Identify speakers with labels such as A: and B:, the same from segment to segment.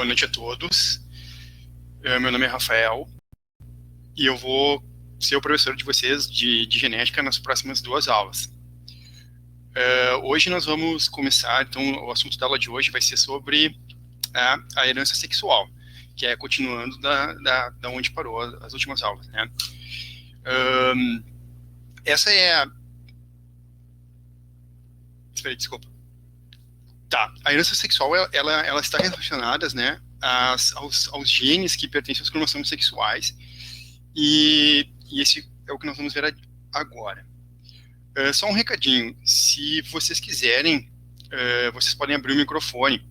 A: Boa noite a todos. Meu nome é Rafael e eu vou ser o professor de vocês de genética nas próximas 2 aulas. Hoje nós vamos começar, então o assunto da aula de hoje vai ser sobre a herança sexual, que é continuando da onde parou as últimas aulas, né? Essa é a... Espera, desculpa. Tá, a herança sexual, ela está relacionada, né, aos genes que pertencem aos cromossomos sexuais, e esse é o que nós vamos ver agora. Só um recadinho, se vocês quiserem, vocês podem abrir o microfone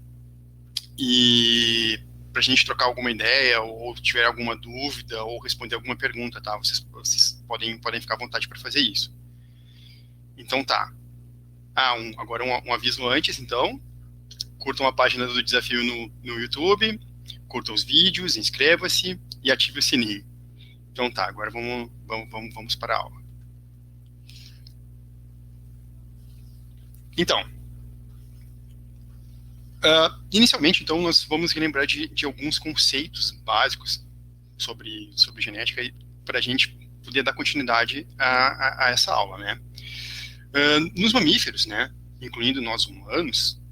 A: e para a gente trocar alguma ideia, ou tiver alguma dúvida, ou responder alguma pergunta, tá? Vocês podem ficar à vontade para fazer isso. Então tá. Agora um aviso antes, então. Curtam a página do desafio no YouTube, curtam os vídeos, inscreva-se e ative o sininho. Então tá, agora vamos para a aula. Então, inicialmente, então, nós vamos relembrar de alguns conceitos básicos sobre genética para a gente poder dar continuidade a essa aula, né? Nos mamíferos, né, incluindo nós humanos,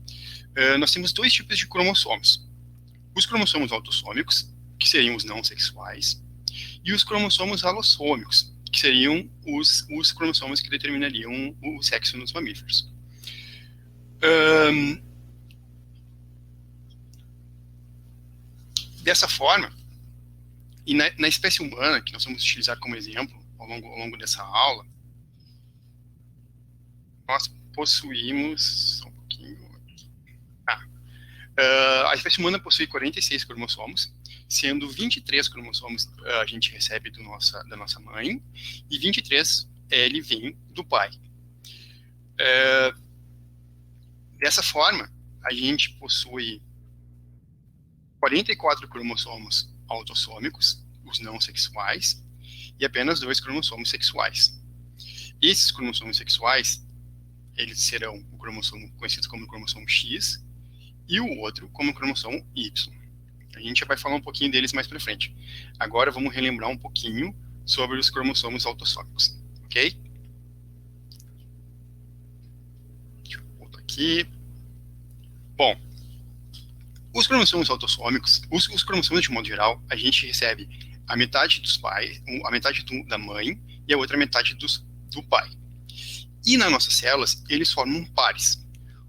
A: nós temos 2 tipos de cromossomos. Os cromossomos autossômicos, que seriam os não sexuais, e os cromossomos alossômicos, que seriam os cromossomos que determinariam o sexo nos mamíferos. Dessa forma, e na espécie humana, que nós vamos utilizar como exemplo ao longo dessa aula, nós possuímos... Só um pouquinho... a espécie humana possui 46 cromossomos, sendo 23 cromossomos a gente recebe da nossa mãe, e 23 ele vem do pai. Dessa forma, a gente possui 44 cromossomos autossômicos, os não sexuais, e apenas 2 cromossomos sexuais. Esses cromossomos sexuais, eles serão o cromossomo conhecido como cromossomo X e o outro como cromossomo Y. A gente já vai falar um pouquinho deles mais para frente. Agora vamos relembrar um pouquinho sobre os cromossomos autossômicos, ok? Deixa eu voltar aqui. Bom, os cromossomos autossômicos, os cromossomos de modo geral, a gente recebe a metade dos pais, a metade da mãe e a outra metade do pai. E nas nossas células, eles formam pares.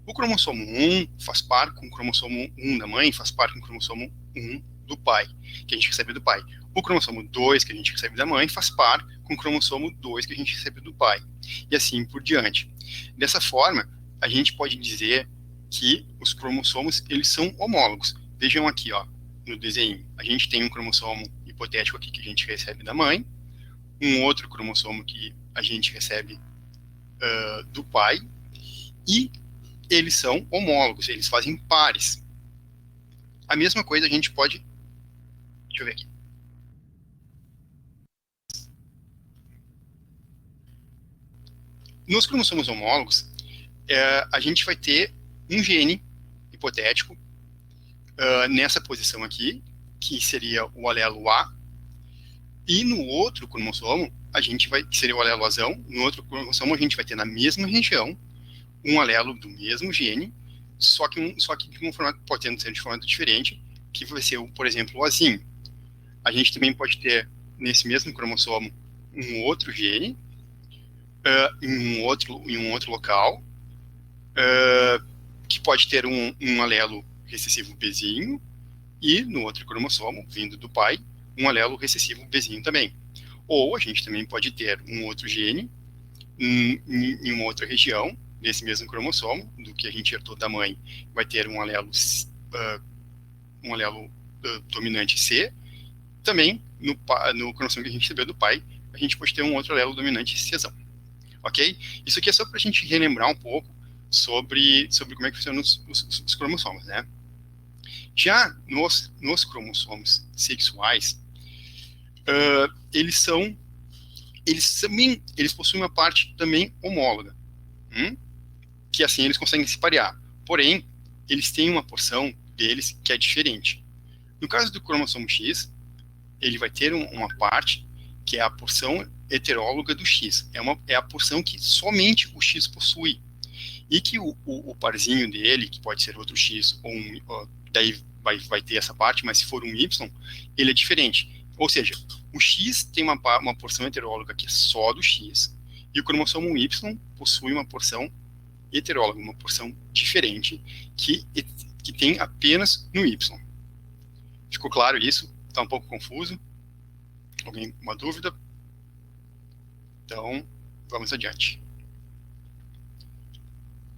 A: O cromossomo 1 faz par com o cromossomo 1 da mãe, faz par com o cromossomo 1 do pai, que a gente recebe do pai. O cromossomo 2 que a gente recebe da mãe faz par com o cromossomo 2 que a gente recebe do pai. E assim por diante. Dessa forma, a gente pode dizer que os cromossomos, eles são homólogos. Vejam aqui, ó, no desenho. A gente tem um cromossomo hipotético aqui que a gente recebe da mãe, um outro cromossomo que a gente recebe do pai, e eles são homólogos, eles fazem pares. A mesma coisa a gente pode... Deixa eu ver aqui. Nos cromossomos homólogos, a gente vai ter um gene hipotético nessa posição aqui, que seria o alelo A, e no outro cromossomo, que seria o alelo azão, no outro cromossomo a gente vai ter na mesma região um alelo do mesmo gene, só que de uma forma, pode ser de forma diferente, que vai ser, por exemplo, o azinho. A gente também pode ter, nesse mesmo cromossomo, um outro gene, em um outro local, que pode ter um alelo recessivo Bzinho, e no outro cromossomo, vindo do pai, um alelo recessivo Bzinho também. Ou a gente também pode ter um outro gene em uma outra região, nesse mesmo cromossomo, do que a gente herdou da mãe, vai ter um alelo dominante C. Também, no cromossomo que a gente recebeu do pai, a gente pode ter um outro alelo dominante Czão. Ok? Isso aqui é só para a gente relembrar um pouco sobre como é que funcionam os cromossomos, né? Já nos cromossomos sexuais, eles possuem uma parte também homóloga, que assim eles conseguem se parear. Porém, eles têm uma porção deles que é diferente. No caso do cromossomo X, ele vai ter uma parte que é a porção heteróloga do X. É a porção que somente o X possui. E que o parzinho dele, que pode ser outro X, daí vai ter essa parte, mas se for um Y, ele é diferente. Ou seja, o X tem uma porção heteróloga que é só do X, e o cromossomo Y possui uma porção heteróloga, uma porção diferente, que tem apenas no Y. Ficou claro isso? Está um pouco confuso? Alguém com uma dúvida? Então, vamos adiante.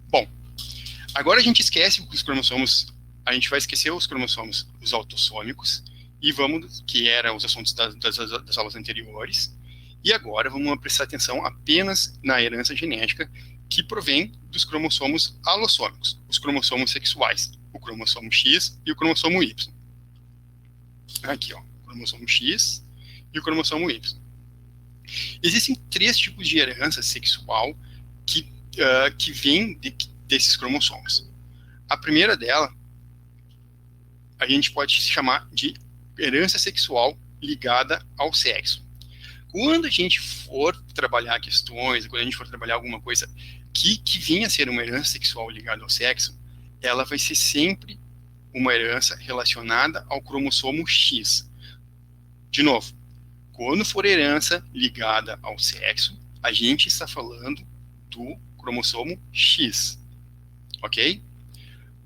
A: Bom, agora a gente esquece os cromossomos, a gente vai esquecer os cromossomos, os autossômicos, e que eram os assuntos das aulas anteriores, e agora vamos prestar atenção apenas na herança genética que provém dos cromossomos alossômicos, os cromossomos sexuais, o cromossomo X e o cromossomo Y. Aqui, ó, o cromossomo X e o cromossomo Y. Existem 3 tipos de herança sexual que vêm desses cromossomos. A primeira dela, a gente pode chamar de herança sexual ligada ao sexo. Quando a gente for trabalhar questões, quando a gente for trabalhar alguma coisa que venha a ser uma herança sexual ligada ao sexo, ela vai ser sempre uma herança relacionada ao cromossomo X. De novo, quando for herança ligada ao sexo, a gente está falando do cromossomo X, ok?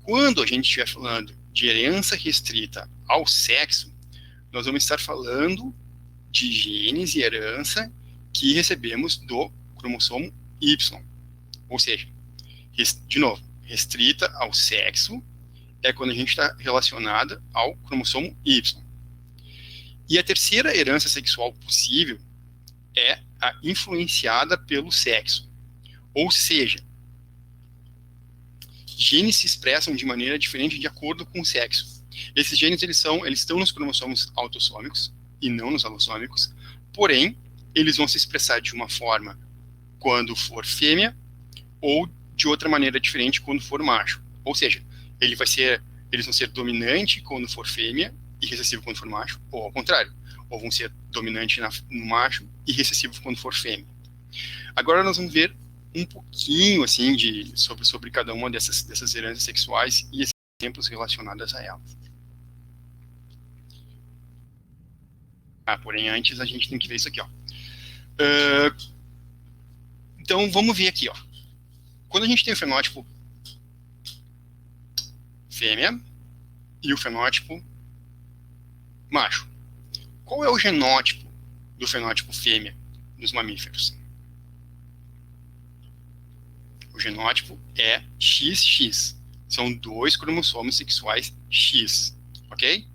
A: Quando a gente estiver falando de herança restrita ao sexo, nós vamos estar falando de genes e herança que recebemos do cromossomo Y. Ou seja, de novo, restrita ao sexo é quando a gente está relacionada ao cromossomo Y. E a terceira herança sexual possível é a influenciada pelo sexo. Ou seja, genes se expressam de maneira diferente de acordo com o sexo. Esses genes eles estão nos cromossomos autossômicos e não nos alossômicos, porém, eles vão se expressar de uma forma quando for fêmea ou de outra maneira diferente quando for macho. Ou seja, eles vão ser dominante quando for fêmea e recessivo quando for macho, ou ao contrário, ou vão ser dominante no macho e recessivo quando for fêmea. Agora nós vamos ver um pouquinho assim sobre cada uma dessas heranças sexuais e exemplos relacionados a elas. Porém, antes a gente tem que ver isso aqui, ó. Então, vamos ver aqui, ó. Quando a gente tem o fenótipo fêmea e o fenótipo macho, qual é o genótipo do fenótipo fêmea nos mamíferos? O genótipo é XX. São 2 cromossomos sexuais X, ok?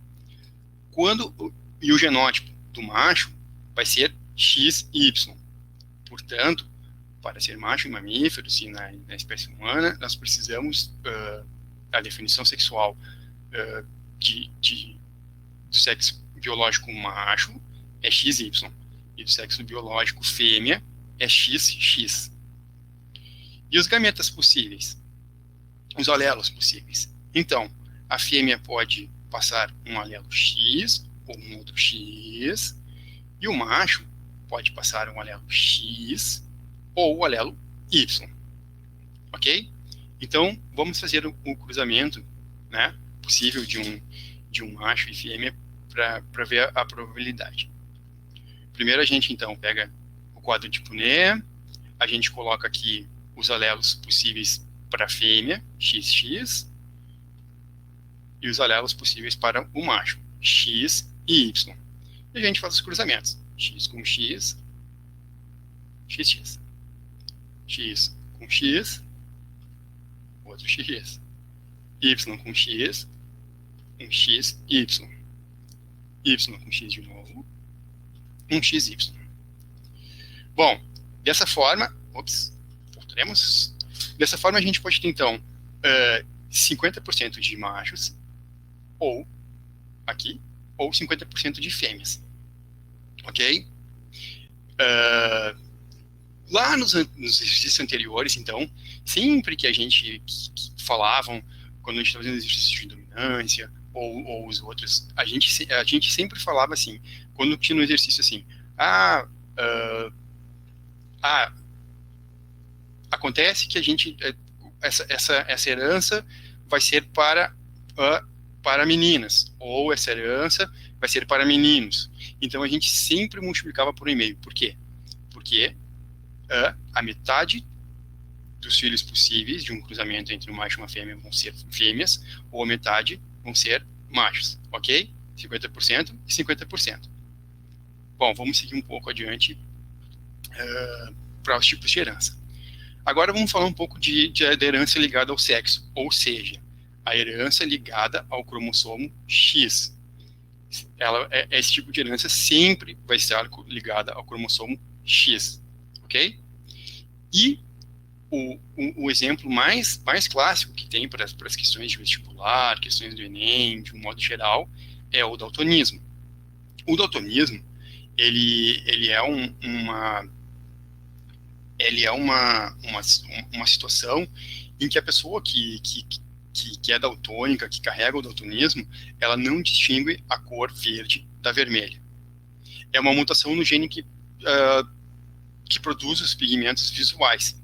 A: E o genótipo do macho vai ser XY. Portanto, para ser macho em mamíferos e na espécie humana, nós precisamos a definição sexual do sexo biológico macho é XY e do sexo biológico fêmea é XX. E os gametas possíveis? Os alelos possíveis. Então, a fêmea pode passar um alelo X ou um outro X, e o macho pode passar um alelo X ou o alelo Y. Ok? Então, vamos fazer o cruzamento, né, possível de um macho e fêmea para ver a probabilidade. Primeiro a gente, então, pega o quadro de Punnett, a gente coloca aqui os alelos possíveis para a fêmea, XX, e os alelos possíveis para o macho, X e Y. E a gente faz os cruzamentos, X com X, XX. X com X, outro X. Y com X, um XY. Y com X de novo, um XY. Bom, dessa forma, voltaremos. Dessa forma a gente pode ter, então, 50% de machos, ou 50% de fêmeas. Ok? Lá nos exercícios anteriores, então, sempre que a gente falavam, quando a gente estava fazendo exercício de dominância, ou os outros, a gente sempre falava assim, quando tinha no exercício assim, ah, ah, ah, acontece que a gente, essa herança vai ser para meninas, ou essa herança vai ser para meninos. Então a gente sempre multiplicava por 1,5. Por quê? Porque a metade dos filhos possíveis de um cruzamento entre um macho e uma fêmea vão ser fêmeas, ou a metade vão ser machos, ok? 50% e 50%. Bom, vamos seguir um pouco adiante para os tipos de herança. Agora vamos falar um pouco de herança ligada ao sexo, ou seja, a herança ligada ao cromossomo X. Esse tipo de herança sempre vai estar ligada ao cromossomo X, ok? E o exemplo mais clássico que tem para as questões de vestibular, questões do Enem, de um modo geral, é o daltonismo. O daltonismo, ele é uma situação em que a pessoa que é daltônica, que carrega o daltonismo, ela não distingue a cor verde da vermelha. É uma mutação no gene que produz os pigmentos visuais.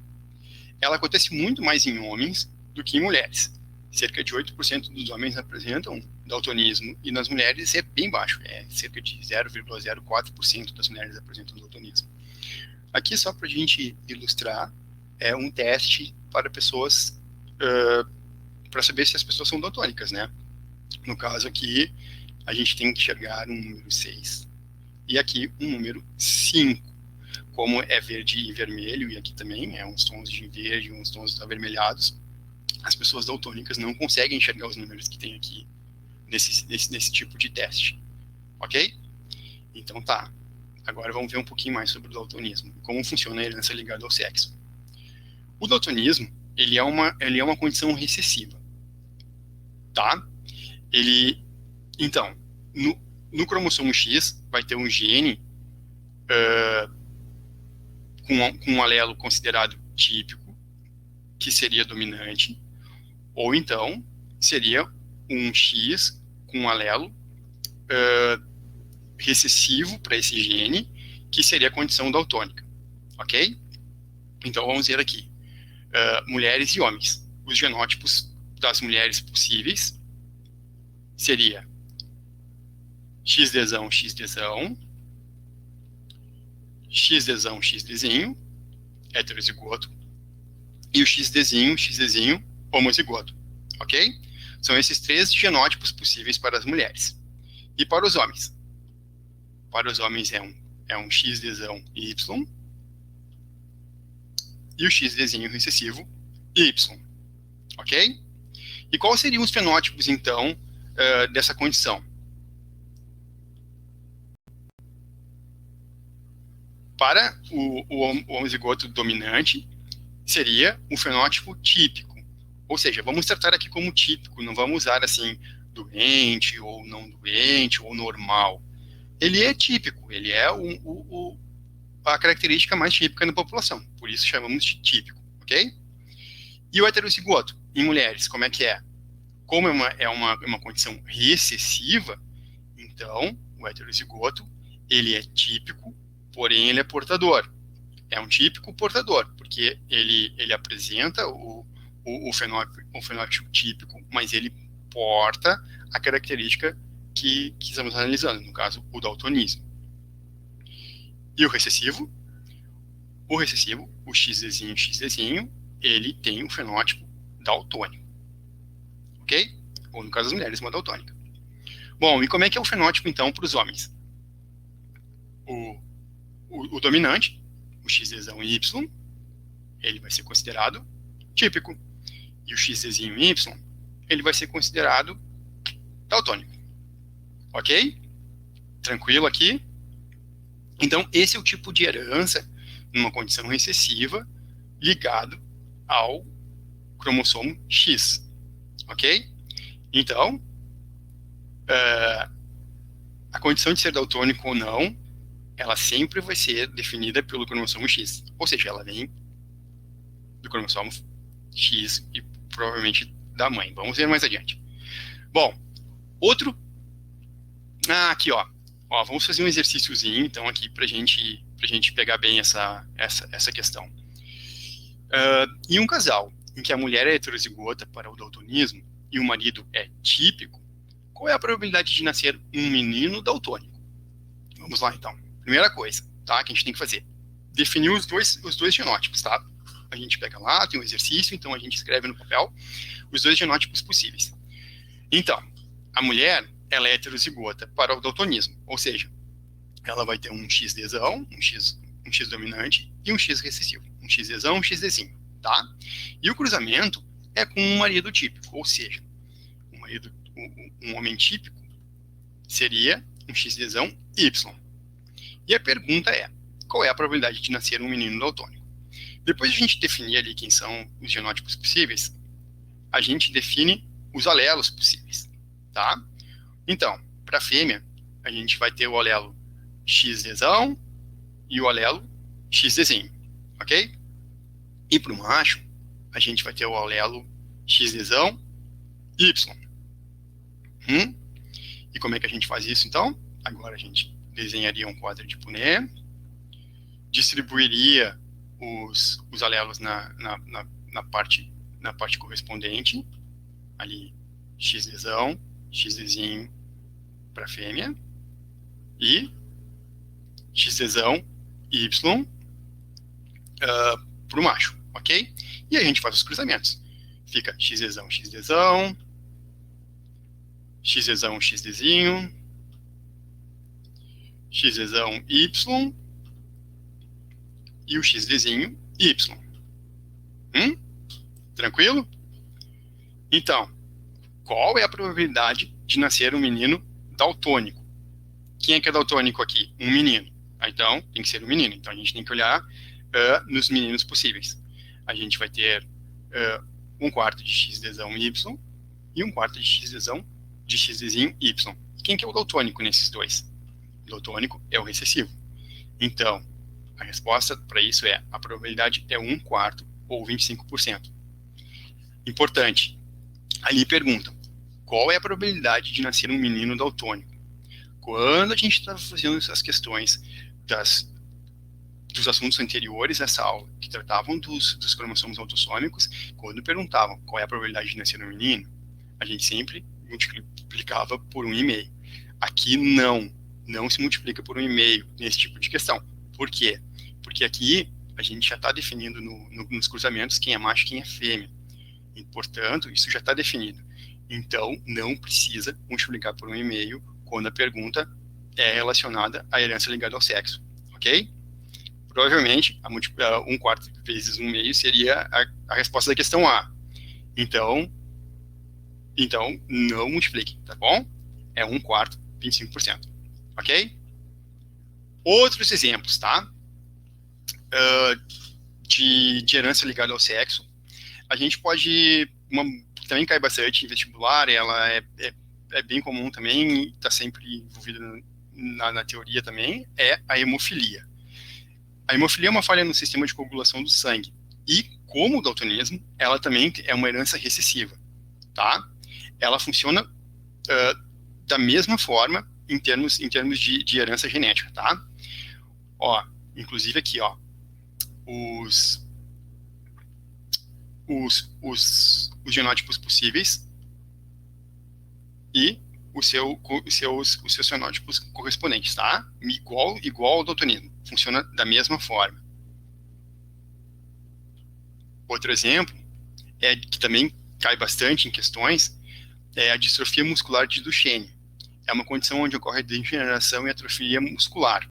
A: Ela acontece muito mais em homens do que em mulheres. Cerca de 8% dos homens apresentam daltonismo, e nas mulheres é bem baixo, cerca de 0,04% das mulheres apresentam daltonismo. Aqui, só para a gente ilustrar, é um teste para pessoas, para saber se as pessoas são daltônicas, né? No caso aqui, a gente tem que enxergar um número 6, e aqui um número 5. Como é verde e vermelho, e aqui também é uns tons de verde, uns tons avermelhados, as pessoas daltônicas não conseguem enxergar os números que tem aqui nesse tipo de teste, ok? Então tá, agora vamos ver um pouquinho mais sobre o daltonismo, como funciona a herança ligada ao sexo. O daltonismo, ele é uma condição recessiva, tá? Então, no cromossomo X vai ter um gene com um alelo considerado típico, que seria dominante, ou então seria um X com um alelo recessivo para esse gene, que seria a condição daltônica, ok? Então vamos ver aqui, mulheres e homens. Os genótipos das mulheres possíveis seria XDzão, XDzão, XDzão, XDzinho, heterozigoto, e o XDzinho, XDzinho, homozigoto, ok? São esses 3 genótipos possíveis para as mulheres. E para os homens? Para os homens é um XDzão Y, e o XDzinho recessivo Y, ok? E quais seriam os fenótipos, então, dessa condição? Para o homozigoto dominante, seria um fenótipo típico. Ou seja, vamos tratar aqui como típico, não vamos usar assim, doente, ou não doente, ou normal. Ele é típico, ele é a característica mais típica na população, por isso chamamos de típico, ok? E o heterozigoto, em mulheres, como é que é? Como é uma condição recessiva, então, o heterozigoto, ele é típico, porém ele é portador. É um típico portador, porque ele apresenta o fenótipo típico, mas ele porta a característica que estamos analisando, no caso, o daltonismo. E o recessivo? O recessivo, o XDzinho, ele tem um fenótipo daltônico. Ok? Ou no caso das mulheres, uma daltônica. Bom, e como é que é o fenótipo, então, para os homens? O dominante, o XDzão Y, ele vai ser considerado típico. E o XDzinho Y, ele vai ser considerado daltônico. Ok? Tranquilo aqui? Então, esse é o tipo de herança numa condição recessiva ligado ao cromossomo X. Ok? Então, a condição de ser daltônico ou não, ela sempre vai ser definida pelo cromossomo X. Ou seja, ela vem do cromossomo X e provavelmente da mãe. Vamos ver mais adiante. Bom, Outro... aqui, ó. Vamos fazer um exercíciozinho, então, aqui, pra gente pegar bem essa questão. Em um casal em que a mulher é heterozigota para o daltonismo e o marido é típico, qual é a probabilidade de nascer um menino daltônico? Vamos lá, então. Primeira coisa, tá, que a gente tem que fazer. Definir os dois genótipos, tá? A gente pega lá, tem um exercício, então a gente escreve no papel os dois genótipos possíveis. Então, a mulher, ela é heterozigota para o daltonismo, ou seja, ela vai ter um XDzão, um X dominante e um X recessivo. Um XDzão, um XDzinho, tá? E o cruzamento é com um marido típico, ou seja, um homem típico seria um XDzão Y. E a pergunta é, qual é a probabilidade de nascer um menino daltônico? Depois de a gente definir ali quem são os genótipos possíveis, a gente define os alelos possíveis, tá? Então, para a fêmea, a gente vai ter o alelo XDzão e o alelo XDzinho, ok? E para o macho, a gente vai ter o alelo XDzão Y. E como é que a gente faz isso, então? Agora a gente desenharia um quadro de Punnett, distribuiria os alelos na parte correspondente, ali XDzão, XDzinho para a fêmea, e XDzão, Y para o macho, ok? E aí a gente faz os cruzamentos. Fica XDzão, XDzão, XDzão, XDzinho, XDzão, Y, e o XDzinho, Y. Tranquilo? Então, qual é a probabilidade de nascer um menino daltônico? Quem é que é daltônico aqui? Um menino. Então, tem que ser um menino. Então, a gente tem que olhar nos meninos possíveis. A gente vai ter um quarto de XDzão Y e um quarto de XDzão de XDzinho Y. Quem que é o daltônico nesses dois? O daltônico é o recessivo. Então, a resposta para isso é, a probabilidade é 1/4 ou 25%. Importante, ali perguntam, qual é a probabilidade de nascer um menino daltônico? Quando a gente estava fazendo essas questões dos assuntos anteriores a essa aula, que tratavam dos cromossomos autossômicos, quando perguntavam qual é a probabilidade de nascer um menino, a gente sempre multiplicava por 1,5. Aqui não se multiplica por 1,5 nesse tipo de questão. Por quê? Porque aqui a gente já está definindo nos cruzamentos quem é macho e quem é fêmea. E, portanto, isso já está definido. Então, não precisa multiplicar por 1,5 quando a pergunta é relacionada à herança ligada ao sexo. Ok? Provavelmente, 1/4 vezes 1,5 seria a resposta da questão A. Então, não multiplique, tá bom? É 1/4, 25%. Ok? Outros exemplos, tá? De herança ligada ao sexo. A gente pode... também cai bastante em vestibular, ela é bem comum também, está sempre envolvida na teoria também, é a hemofilia. A hemofilia é uma falha no sistema de coagulação do sangue. E, como o daltonismo, ela também é uma herança recessiva, tá? Ela funciona da mesma forma em termos de herança genética, tá? Ó, inclusive aqui, ó, os genótipos possíveis e os seus fenótipos correspondentes, tá? Igual ao daltonismo. Funciona da mesma forma. Outro exemplo, que também cai bastante em questões, é a distrofia muscular de Duchenne. É uma condição onde ocorre a degeneração e atrofia muscular.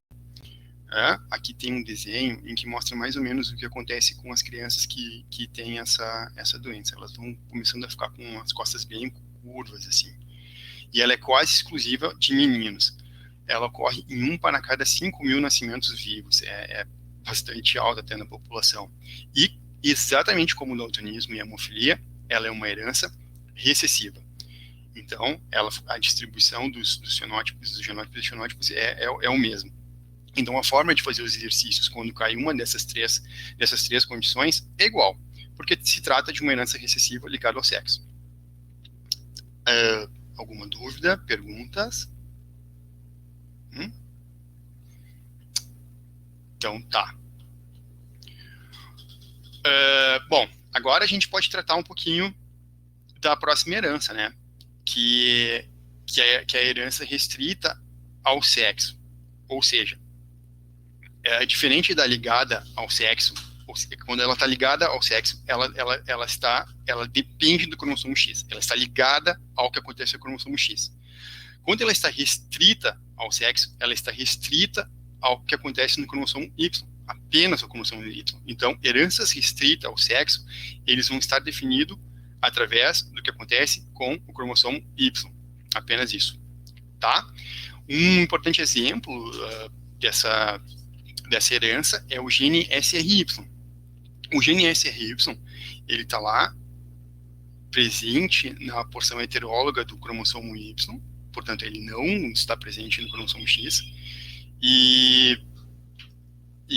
A: Aqui tem um desenho em que mostra mais ou menos o que acontece com as crianças que têm essa doença. Elas vão começando a ficar com as costas bem curvas, assim. E ela é quase exclusiva de meninos. Ela ocorre em 1 para cada 5.000 nascimentos vivos. É bastante alta até na população. E, exatamente como o daltonismo e a hemofilia, ela é uma herança recessiva. Então, a distribuição dos genótipos e fenótipos é o mesmo. Então, a forma de fazer os exercícios quando cai uma dessas três condições é igual, porque se trata de uma herança recessiva ligada ao sexo. Alguma dúvida? Perguntas? Então, tá. Bom, agora a gente pode tratar um pouquinho da próxima herança, né? Que é a herança restrita ao sexo. Ou seja, diferente da ligada ao sexo, quando ela está ligada ao sexo, ela depende do cromossomo X. Ela está ligada ao que acontece no cromossomo X. Quando ela está restrita ao sexo, ela está restrita ao que acontece no cromossomo Y, apenas ao cromossomo Y. Então, heranças restritas ao sexo, eles vão estar definidos através do que acontece com o cromossomo Y. Apenas isso, tá? Um importante exemplo dessa herança é o gene SRY. O gene SRY, ele está lá, presente na porção heteróloga do cromossomo Y, portanto, ele não está presente no cromossomo X, e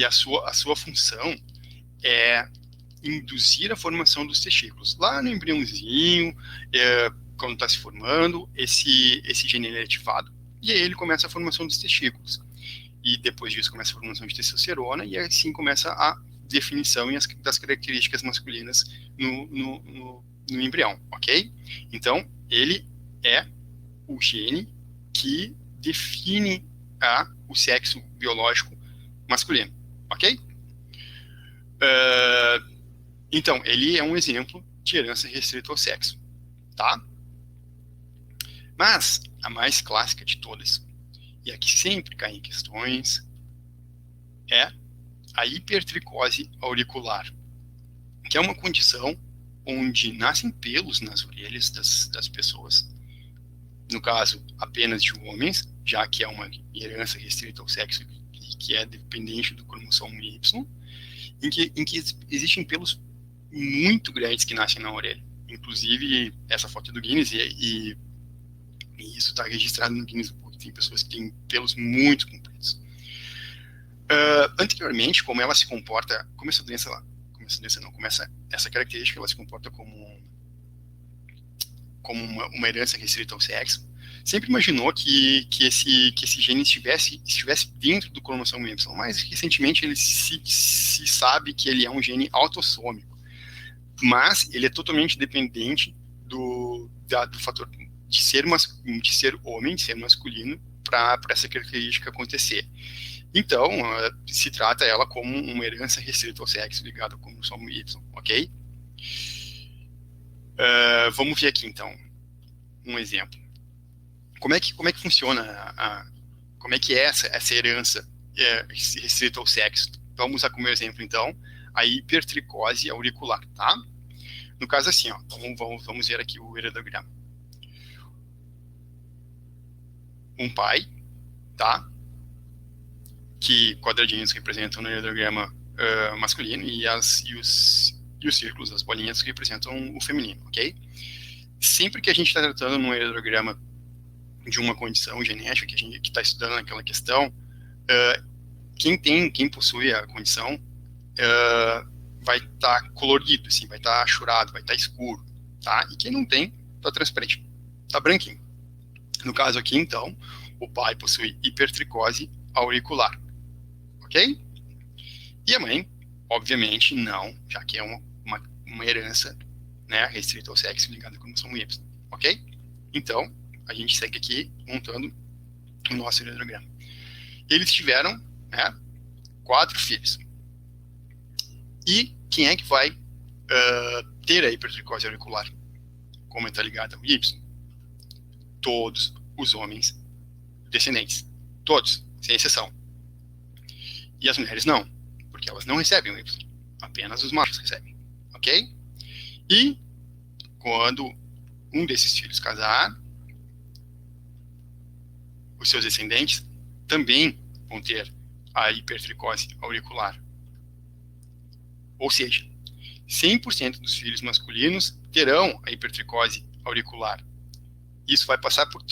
A: a sua função é induzir a formação dos testículos. Lá no embriãozinho, quando está se formando, esse gene é ativado, e aí ele começa a formação dos testículos. E depois disso começa a formação de testosterona, e assim começa a definição das características masculinas no embrião, ok? Então, ele é o gene que define o sexo biológico masculino, ok? Então, ele é um exemplo de herança restrita ao sexo, tá? Mas, a mais clássica de todas, e a que sempre cai em questões, é a hipertricose auricular, que é uma condição onde nascem pelos nas orelhas das pessoas, no caso apenas de homens, já que é uma herança restrita ao sexo que é dependente do cromossomo Y, em que existem pelos muito grandes que nascem na orelha. Inclusive, essa foto é do Guinness, e isso está registrado no Guinness Book. Tem pessoas que têm pelos muito compridos. Anteriormente, como ela se comporta, como essa característica, ela se comporta como uma herança restrita ao sexo, sempre imaginou que esse gene estivesse dentro do cromossomo Y, mas recentemente ele se sabe que ele é um gene autossômico, mas ele é totalmente dependente do fator de ser homem, de ser masculino, para essa característica acontecer. Então, se trata ela como uma herança restrita ao sexo ligada ao cromossomo Y, ok? Vamos ver aqui, então, um exemplo. Como é que funciona, como é que é essa herança restrita ao sexo? Vamos usar como exemplo, então, a hipertricose auricular, tá? No caso assim, ó, vamos ver aqui o heredograma. Um pai, tá? Que quadradinhos representam no heredograma masculino e os círculos, as bolinhas, representam o feminino, ok? Sempre que a gente está tratando num heredograma de uma condição genética, que a gente está estudando aquela questão, quem possui a condição vai estar colorido, assim, vai estar achurado, vai estar escuro, tá? E quem não tem, está transparente, está branquinho. No caso aqui, então, o pai possui hipertricose auricular, ok? E a mãe, obviamente, não, já que é uma herança, né, restrita ao sexo ligada ao cromossomo Y, ok? Então, a gente segue aqui montando o nosso heredograma. Eles tiveram, né, 4 filhos. E quem é que vai ter a hipertricose auricular? Como está ligada ao Y? Todos os homens descendentes. Todos, sem exceção. E as mulheres não, porque elas não recebem o Y. Apenas os machos recebem, ok? E quando um desses filhos casar, os seus descendentes também vão ter a hipertricose auricular. Ou seja, 100% dos filhos masculinos terão a hipertricose auricular. Isso vai passar por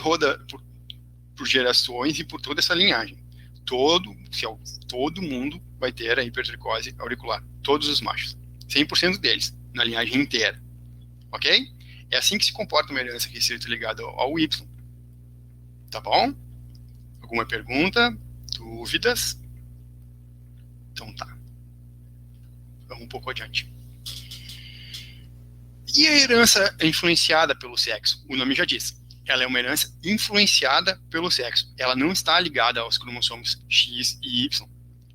A: gerações e por toda essa linhagem. Todo mundo vai ter a hipertricose auricular. Todos os machos. 100% deles, na linhagem inteira. Ok? É assim que se comporta uma herança restrita ligada ao Y. Tá bom? Alguma pergunta? Dúvidas? Então tá. Vamos um pouco adiante. E a herança é influenciada pelo sexo? O nome já diz. Ela é uma herança influenciada pelo sexo. Ela não está ligada aos cromossomos X e Y.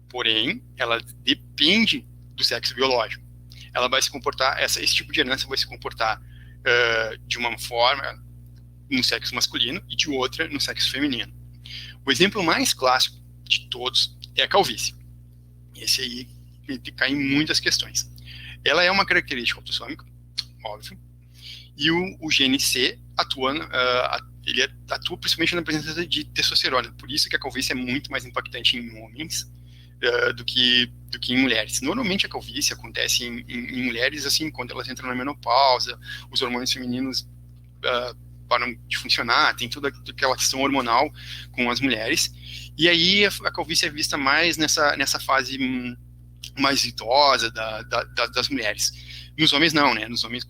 A: Porém, ela depende do sexo biológico. Ela vai se comportar, esse tipo de herança vai se comportar de uma forma no sexo masculino e de outra no sexo feminino. O exemplo mais clássico de todos é a calvície. Esse aí cai em muitas questões. Ela é uma característica autossômica, óbvio, e o gene C atua, ele atua principalmente na presença de testosterona. Por isso que a calvície é muito mais impactante em homens do que em mulheres. Normalmente a calvície acontece em mulheres assim, quando elas entram na menopausa, os hormônios femininos param de funcionar, tem toda aquela questão hormonal com as mulheres, e aí a calvície é vista mais nessa fase mais idosa das mulheres. Nos homens não, né? Nos homens,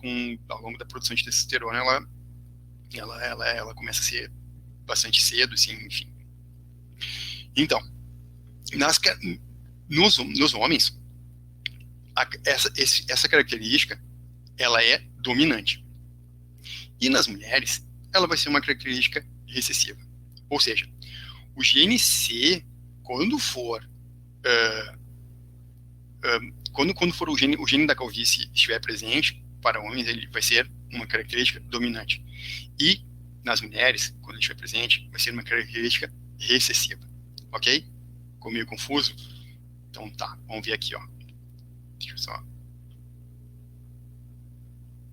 A: ao longo da produção de testosterona, ela começa a ser bastante cedo, assim, enfim. Então, nos homens, essa característica, ela é dominante. E nas mulheres, ela vai ser uma característica recessiva. Ou seja, o gene C, quando for o gene da calvície estiver presente, para homens ele vai ser uma característica dominante. E nas mulheres, quando ele estiver presente, vai ser uma característica recessiva. Ok? Ficou meio confuso? Então tá, vamos ver aqui, ó. Deixa eu só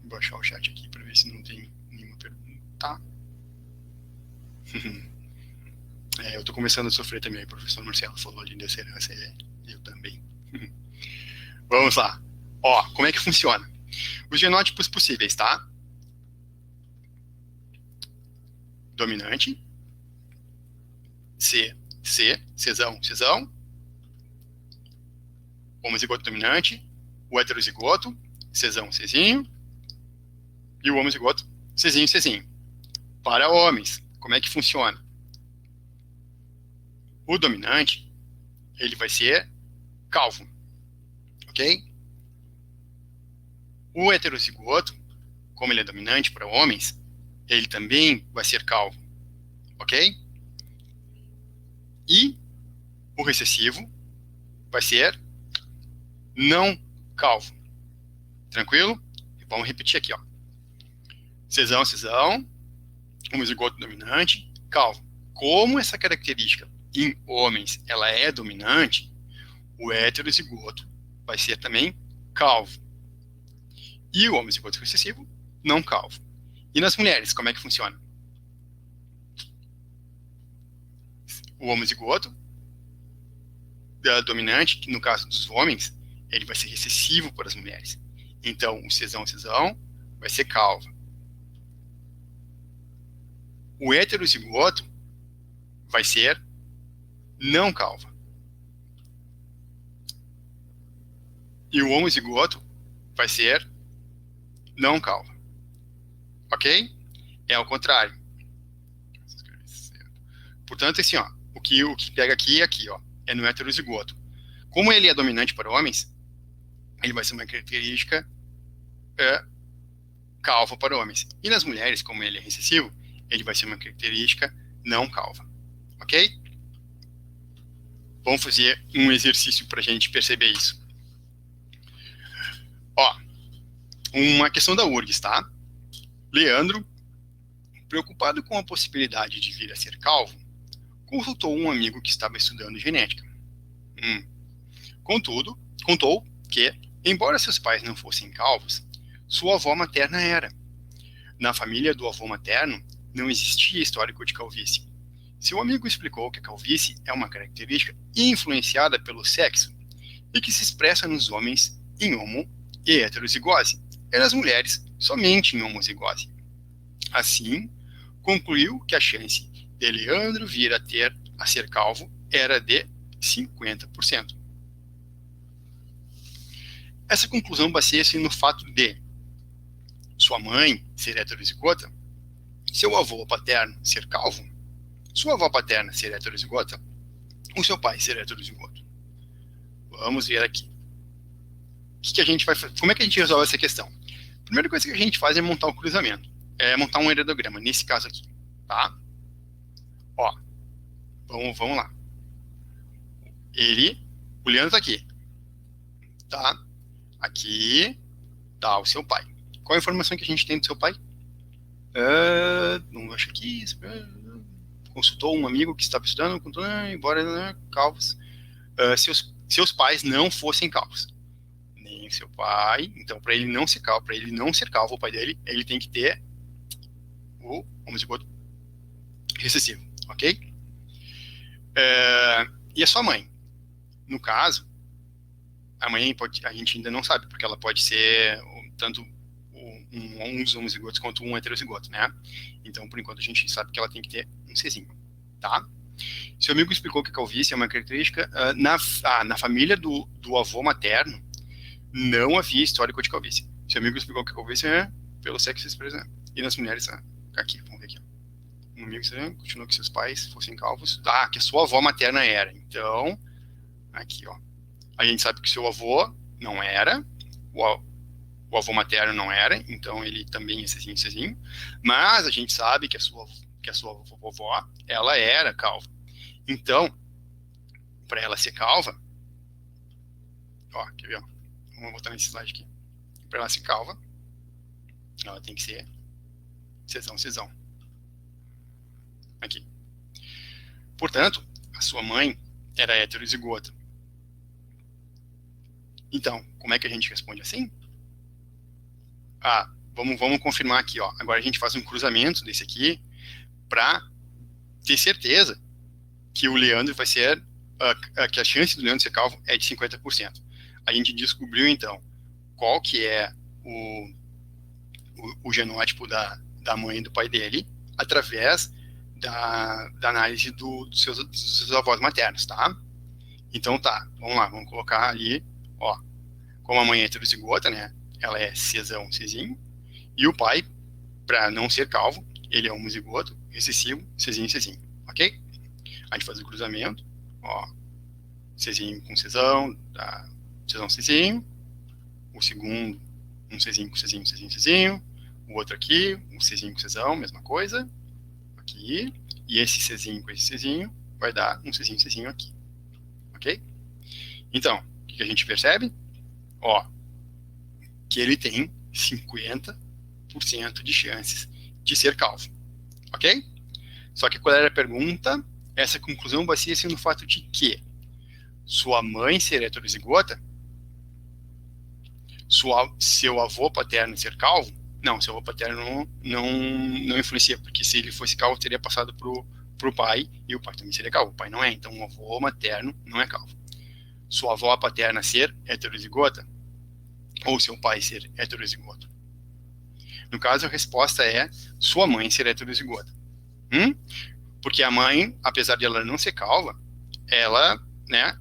A: baixar o chat aqui para ver se não tem nenhuma pergunta. Tá? Eu tô começando a sofrer também, o professor Marcelo falou ali dessa herança, eu também. Vamos lá. Ó, como é que funciona? Os genótipos possíveis, tá? Dominante. C, Czão. Homozigoto dominante. O heterozigoto, Czão, Czinho. E o homozigoto, Czinho. Para homens, como é que funciona? O dominante, ele vai ser calvo. Ok? O heterozigoto, como ele é dominante para homens, ele também vai ser calvo. Ok? E o recessivo vai ser não calvo. Tranquilo? Vamos repetir aqui, ó. Czão, homozigoto dominante, calvo. Como essa característica em homens ela é dominante, o heterozigoto vai ser também calvo. E o homozigoto recessivo, não calvo. E nas mulheres, como é que funciona? O homozigoto dominante, que no caso dos homens, ele vai ser recessivo para as mulheres. Então, o Czão vai ser calvo. O heterozigoto vai ser não calvo. E o homozigoto vai ser não calvo. Ok? É ao contrário. Portanto, assim, ó, o que pega aqui é aqui, ó, é no heterozigoto. Como ele é dominante para homens, ele vai ser uma característica calva para homens. E nas mulheres, como ele é recessivo, ele vai ser uma característica não calva. Ok? Vamos fazer um exercício para a gente perceber isso. Ó, uma questão da URGS, tá? Leandro, preocupado com a possibilidade de vir a ser calvo, consultou um amigo que estava estudando genética. Contou que, embora seus pais não fossem calvos, sua avó materna era. Na família do avô materno, não existia histórico de calvície. Seu amigo explicou que a calvície é uma característica influenciada pelo sexo e que se expressa nos homens em homo e heterozigose, e nas mulheres somente em homozigose. Assim, concluiu que a chance de Leandro vir a ser calvo era de 50%. Essa conclusão baseia-se no fato de sua mãe ser heterozigota, seu avô paterno ser calvo, sua avó paterna ser heterozigota, ou seu pai ser heterozigoto? Vamos ver aqui. Que a gente vai fazer? Como é que a gente resolve essa questão? A primeira coisa que a gente faz é montar o cruzamento. É montar um heredograma, nesse caso aqui. Tá? Ó, vamos lá. O Leandro tá aqui. Tá? Aqui tá o seu pai. Qual a informação que a gente tem do seu pai? Não acho aqui. Consultou um amigo que estava estudando, embora calvos. Seus pais não fossem calvos. Nem seu pai. Então, para ele não ser calvo, o pai dele, ele tem que ter o homozigoto recessivo, ok? E a sua mãe? No caso, a mãe a gente ainda não sabe, porque ela pode ser tanto um dos homozigotos quanto um heterozigoto, né? Então, por enquanto, a gente sabe que ela tem que ter um Czinho, tá? Seu amigo explicou que a calvície é uma característica na família do avô materno, não havia histórico de calvície. Seu amigo explicou que a calvície é pelo sexo expresso, e nas mulheres, aqui, vamos ver aqui. Um amigo continuou que seus pais fossem calvos, que a sua avó materna era. Então, aqui, ó. A gente sabe que seu avô não era, o avô materno não era, então ele também é Czinho, mas a gente sabe que a sua vovó, ela era calva. Então, para ela ser calva, ó, quer ver, ó? Vamos botar nesse slide aqui. Para ela ser calva, ela tem que ser Czão. Aqui. Portanto, a sua mãe era heterozigota. Então, como é que a gente responde assim? Vamos confirmar aqui, ó. Agora a gente faz um cruzamento desse aqui para ter certeza que o Leandro vai ser, que a chance do Leandro ser calvo é de 50%. A gente descobriu, então, qual que é o genótipo da mãe e do pai dele através da análise dos seus avós maternos, tá? Então tá, vamos lá, vamos colocar ali, ó, como a mãe é heterozigota, né, ela é Czinho, e o pai, para não ser calvo, ele é homozigoto, recessivo, Czinho, ok? A gente faz o cruzamento, ó, Czinho com Czão, dá Czinho, o segundo, um Czinho com Czinho, o outro aqui, um Czinho com Czão, mesma coisa, aqui, e esse Czinho com esse Czinho vai dar um Czinho aqui, ok? Então, o que a gente percebe? Ó, que ele tem 50% de chances de ser calvo, ok? Só que qual era a pergunta? Essa conclusão baseia-se no fato de que sua mãe ser heterozigota, seu avô paterno ser calvo, não, seu avô paterno não influencia, porque se ele fosse calvo, teria passado pro pai, e o pai também seria calvo. O pai não é, então o avô materno não é calvo. Sua avó paterna ser heterozigota, ou seu pai ser heterozigoto. No caso, a resposta é sua mãe ser heterozigota. Porque a mãe, apesar de ela não ser calva, ela, né,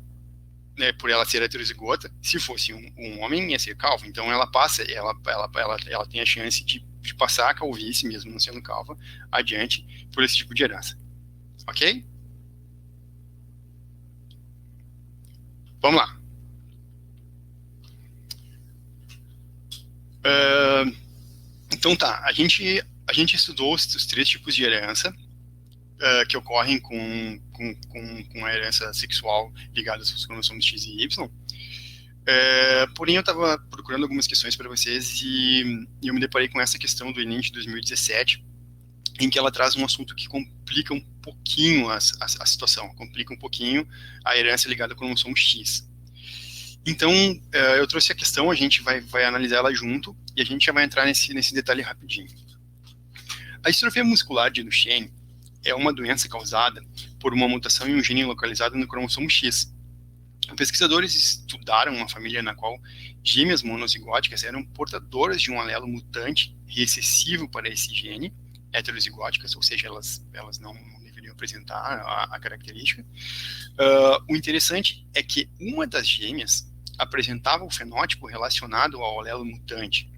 A: por ela ser heterozigota, se fosse um homem, ia ser calvo. Então ela passa, ela tem a chance de passar a calvície, mesmo não sendo calva, adiante por esse tipo de herança. Ok? Vamos lá. Então tá, a gente estudou os 3 tipos de herança que ocorrem com a herança sexual ligada aos cromossomos X e Y. Porém, eu estava procurando algumas questões para vocês e eu me deparei com essa questão do Enem de 2017, em que ela traz um assunto que complica um pouquinho a situação, complica um pouquinho a herança ligada ao cromossomo X. Então, eu trouxe a questão, a gente vai analisar ela junto e a gente já vai entrar nesse detalhe rapidinho. A distrofia muscular de Duchenne é uma doença causada por uma mutação em um gene localizado no cromossomo X. Pesquisadores estudaram uma família na qual gêmeas monozigóticas eram portadoras de um alelo mutante recessivo para esse gene, heterozigóticas, ou seja, elas não deveriam apresentar a característica. O interessante é que uma das gêmeas apresentava o fenótipo relacionado ao alelo mutante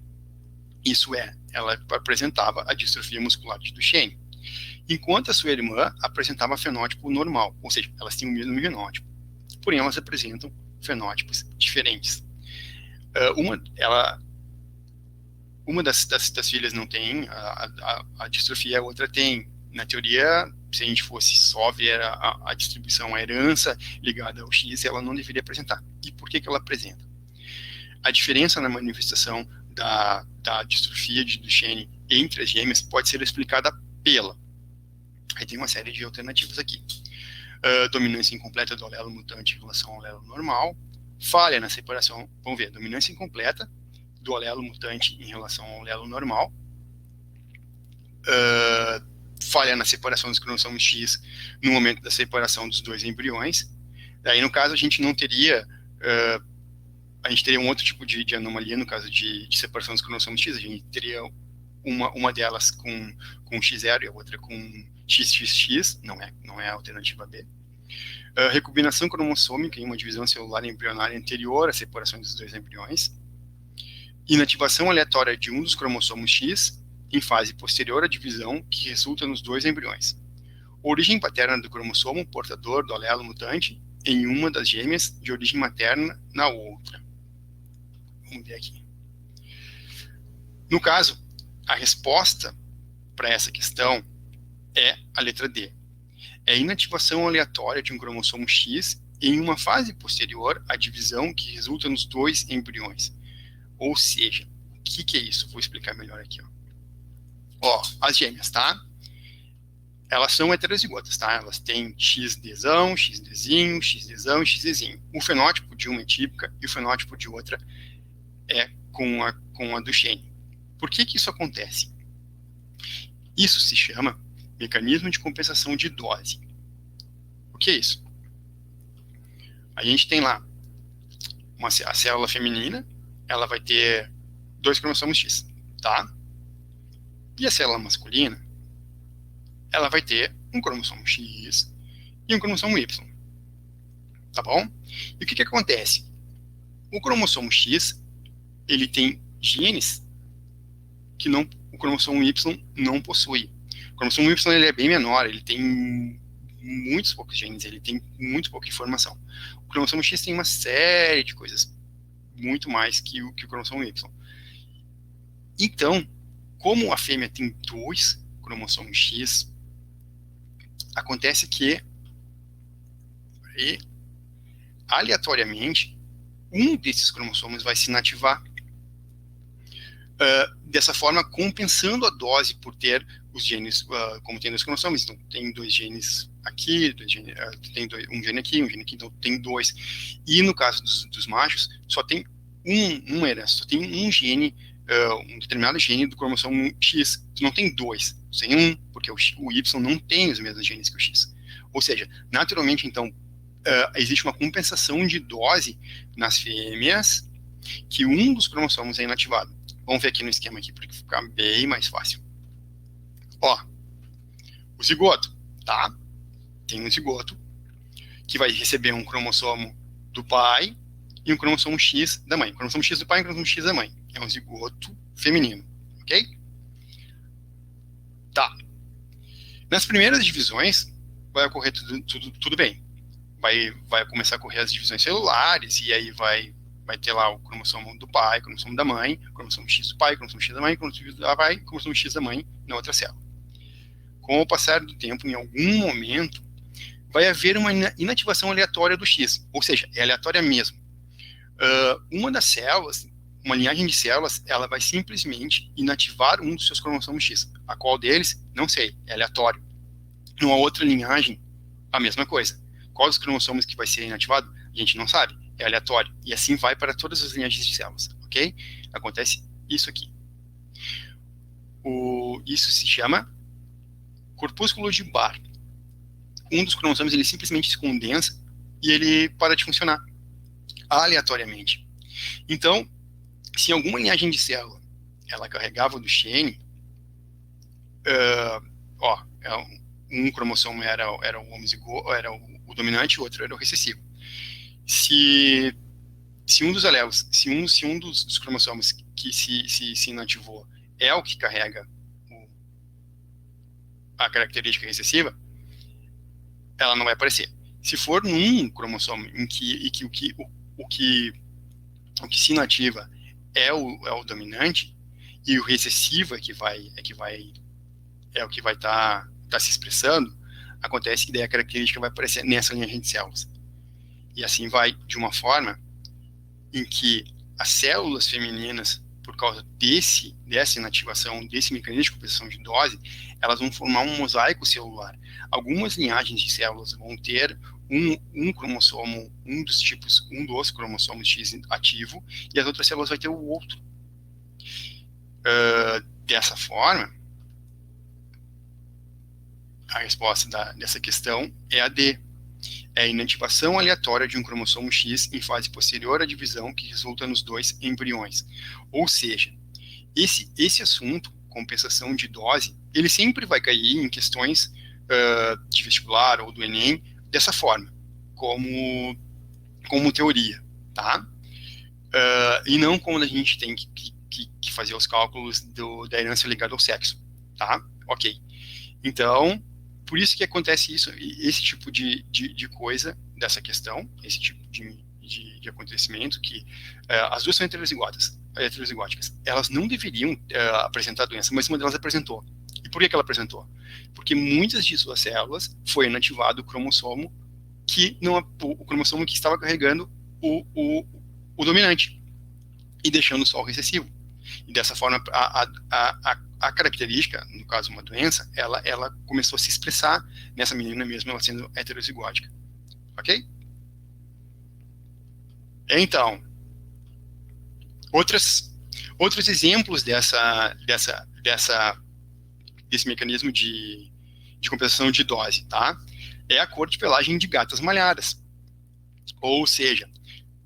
A: Isso é, ela apresentava a distrofia muscular de Duchenne, enquanto a sua irmã apresentava fenótipo normal, ou seja, elas têm o mesmo genótipo, porém elas apresentam fenótipos diferentes. Uma das filhas não tem a distrofia, a outra tem. Na teoria, se a gente fosse só ver a distribuição, a herança ligada ao X, ela não deveria apresentar. E por que ela apresenta? A diferença na manifestação da distrofia de Duchenne entre as gêmeas pode ser explicada pela. Aí tem uma série de alternativas aqui. Dominância incompleta do alelo mutante em relação ao alelo normal, falha na separação, vamos ver, dominância incompleta do alelo mutante em relação ao alelo normal, falha na separação dos cromossomos X no momento da separação dos dois embriões. Daí, no caso, a gente não teria, a gente teria um outro tipo de anomalia no caso de separação dos cromossomos X. A gente teria uma delas com X0 e a outra com XXX, não é a alternativa B. Recombinação cromossômica em uma divisão celular embrionária anterior à separação dos dois embriões. Inativação aleatória de um dos cromossomos X em fase posterior à divisão que resulta nos dois embriões. Origem paterna do cromossomo portador do alelo mutante em uma das gêmeas de origem materna na outra. Vamos ver aqui. No caso, a resposta para essa questão é a letra D. É inativação aleatória de um cromossomo X em uma fase posterior à divisão que resulta nos dois embriões. Ou seja, o que é isso? Vou explicar melhor aqui. As gêmeas, tá? Elas são heterozigotas, tá? Elas têm XDzão, XDzinho, XDzão e XDzinho. O fenótipo de uma é típica e o fenótipo de outra é com a Duchenne. Por que isso acontece? Isso se chama mecanismo de compensação de dose. O que é isso? A gente tem lá a célula feminina, ela vai ter 2 cromossomos X, tá? E a célula masculina, ela vai ter um cromossomo X e um cromossomo Y, tá bom? E o que acontece? O cromossomo X, ele tem genes que o cromossomo Y não possui. O cromossomo Y, ele é bem menor, ele tem muitos poucos genes, ele tem muito pouca informação. O cromossomo X tem uma série de coisas muito mais que o cromossomo Y. Então, como a fêmea tem 2 cromossomos X, acontece que aleatoriamente um desses cromossomos vai se inativar, dessa forma compensando a dose por ter os genes, como tem 2 cromossomos, então tem 2 genes aqui, um gene aqui, então tem 2. E no caso dos machos, só tem uma herança, só tem um gene, um determinado gene do cromossomo X, não tem 2, tem um, porque o Y não tem os mesmos genes que o X. Ou seja, naturalmente, então, existe uma compensação de dose nas fêmeas que um dos cromossomos é inativado. Vamos ver aqui no esquema aqui, para ficar bem mais fácil. O zigoto, tá? Tem um zigoto que vai receber um cromossomo do pai e um cromossomo X da mãe. Cromossomo X do pai e cromossomo X da mãe. É um zigoto feminino, ok? Tá. Nas primeiras divisões, vai ocorrer tudo bem. Vai começar a ocorrer as divisões celulares, e aí vai ter lá o cromossomo do pai, cromossomo da mãe, cromossomo X do pai, cromossomo X da mãe, cromossomo X do pai, cromossomo X da mãe na outra célula. Com o passar do tempo, em algum momento, vai haver uma inativação aleatória do X, ou seja, é aleatória mesmo. Uma das células, uma linhagem de células, ela vai simplesmente inativar um dos seus cromossomos X. A qual deles? Não sei, é aleatório. Numa outra linhagem, a mesma coisa. Qual dos cromossomos que vai ser inativado? A gente não sabe, é aleatório. E assim vai para todas as linhagens de células, ok? Acontece isso aqui. Isso se chama corpúsculo de Barr. Um dos cromossomos, ele simplesmente se condensa e ele para de funcionar aleatoriamente. Então, se em alguma linhagem de célula ela carregava o Duchenne, um cromossomo era o homozigoto, era o dominante, e o outro era o recessivo. Se um dos alelos, se um dos cromossomos que se inativou é o que carrega a característica recessiva, ela não vai aparecer. Se for num cromossomo em que o que se inativa é o dominante, e o recessivo é o que vai estar se expressando, acontece que daí a característica vai aparecer nessa linha de células. E assim vai de uma forma em que as células femininas, por causa dessa inativação, desse mecanismo de compensação de dose, elas vão formar um mosaico celular. Algumas linhagens de células vão ter um cromossomo, um dos cromossomos X ativo, e as outras células vai ter o outro. Dessa forma, a resposta dessa questão é a D. É a inativação aleatória de um cromossomo X em fase posterior à divisão que resulta nos 2 embriões. Ou seja, esse assunto, compensação de dose, ele sempre vai cair em questões de vestibular ou do Enem dessa forma, como teoria, tá? E não como a gente tem que fazer os cálculos da herança ligada ao sexo, tá? Ok. Então, por isso que acontece esse tipo de coisa, dessa questão, esse tipo de acontecimento, que as duas são heterozigóticas. Elas não deveriam apresentar doença, mas uma delas apresentou. E por que ela apresentou? Porque muitas de suas células foi inativado o cromossomo o cromossomo que estava carregando o dominante, e deixando só o recessivo. E dessa forma, a característica, no caso uma doença, ela começou a se expressar nessa menina mesmo, ela sendo heterozigótica. Ok? Então, outros exemplos desse mecanismo de compensação de dose, tá? É a cor de pelagem de gatas malhadas. Ou seja,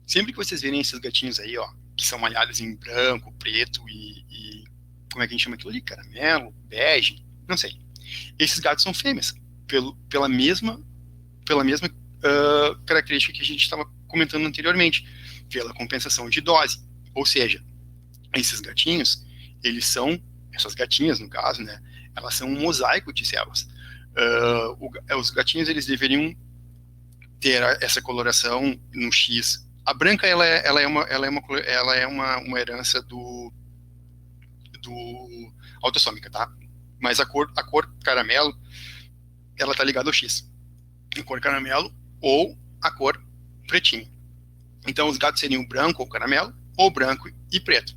A: sempre que vocês verem esses gatinhos aí, ó, que são malhados em branco, preto e como é que a gente chama aquilo ali? Caramelo, bege, não sei. Esses gatos são fêmeas, pela mesma característica que a gente estava comentando anteriormente, pela compensação de dose. Ou seja, esses gatinhos, essas gatinhas no caso, né, elas são um mosaico de células. Os gatinhos, eles deveriam ter essa coloração no X. A branca, ela é uma herança do autossômica, tá? Mas a cor caramelo, ela tá ligada ao X. A cor caramelo ou a cor pretinho. Então, os gatos seriam branco ou caramelo, ou branco e preto.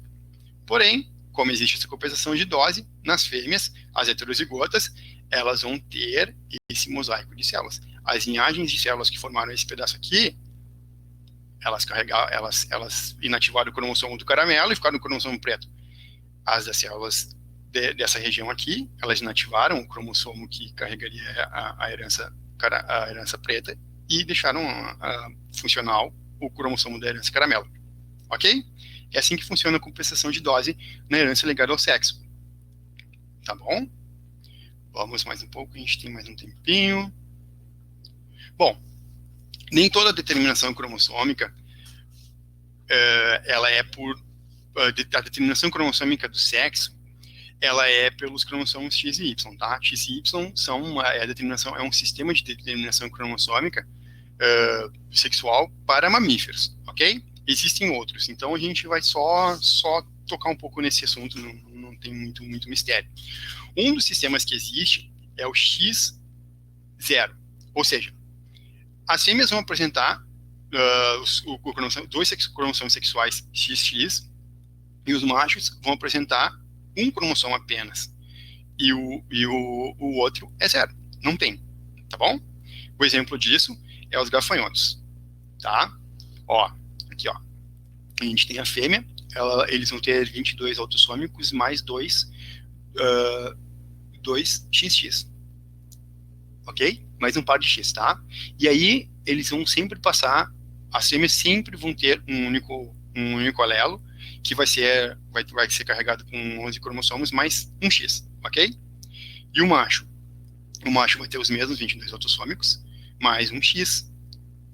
A: Porém, como existe essa compensação de dose, nas fêmeas, as heterozigotas, elas vão ter esse mosaico de células. As linhagens de células que formaram esse pedaço aqui, elas inativaram o cromossomo do caramelo e ficaram no cromossomo preto. As das células dessa região aqui, elas inativaram o cromossomo que carregaria a herança preta e deixaram funcional o cromossomo da herança caramelo. Ok? É assim que funciona a compensação de dose na herança ligada ao sexo. Tá bom? Vamos mais um pouco, a gente tem mais um tempinho. Bom, nem toda determinação cromossômica ela é por... A determinação cromossômica do sexo, ela é pelos cromossomos X e Y, tá? X e Y é um sistema de determinação cromossômica sexual para mamíferos, ok? Existem outros, então a gente vai só tocar um pouco nesse assunto, não tem muito mistério. Um dos sistemas que existe é o X0, ou seja, as fêmeas vão apresentar dois cromossomos sexuais XX, e os machos vão apresentar um cromossomo apenas, e o outro é 0, não tem, tá bom? O exemplo disso é os gafanhotos, tá? Ó, aqui, ó, a gente tem a fêmea, eles vão ter 22 autossômicos mais 2 XX, ok? Mais um par de X, tá? E aí, eles vão sempre passar, as fêmeas sempre vão ter um único alelo, que vai ser carregado com 11 cromossomos mais um X, ok? E o macho vai ter os mesmos 22 autossômicos, mais um X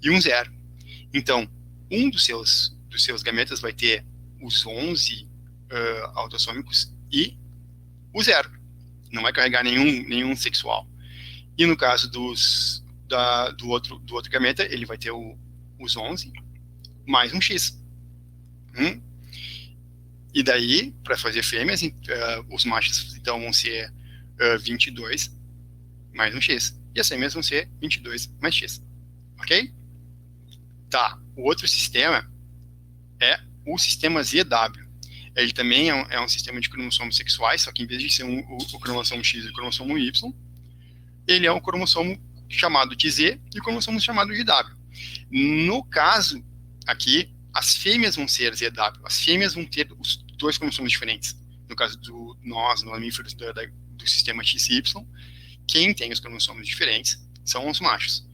A: e um 0. Então, um dos seus gametas vai ter os 11 autossômicos e o 0. Não vai carregar nenhum sexual. E no caso do outro gameta, ele vai ter os 11 mais um X. E daí, para fazer fêmeas, os machos então vão ser 22 mais um X. E as fêmeas vão ser 22 mais X. Ok? Tá. O outro sistema é o sistema ZW. Ele também é um sistema de cromossomos sexuais, só que em vez de ser o cromossomo X e o cromossomo Y, ele é um cromossomo chamado de Z e o cromossomo chamado de W. No caso aqui, as fêmeas vão ser ZW. As fêmeas vão ter os dois cromossomos diferentes. No caso do nós, mamíferos do sistema XY, quem tem os cromossomos diferentes são os machos.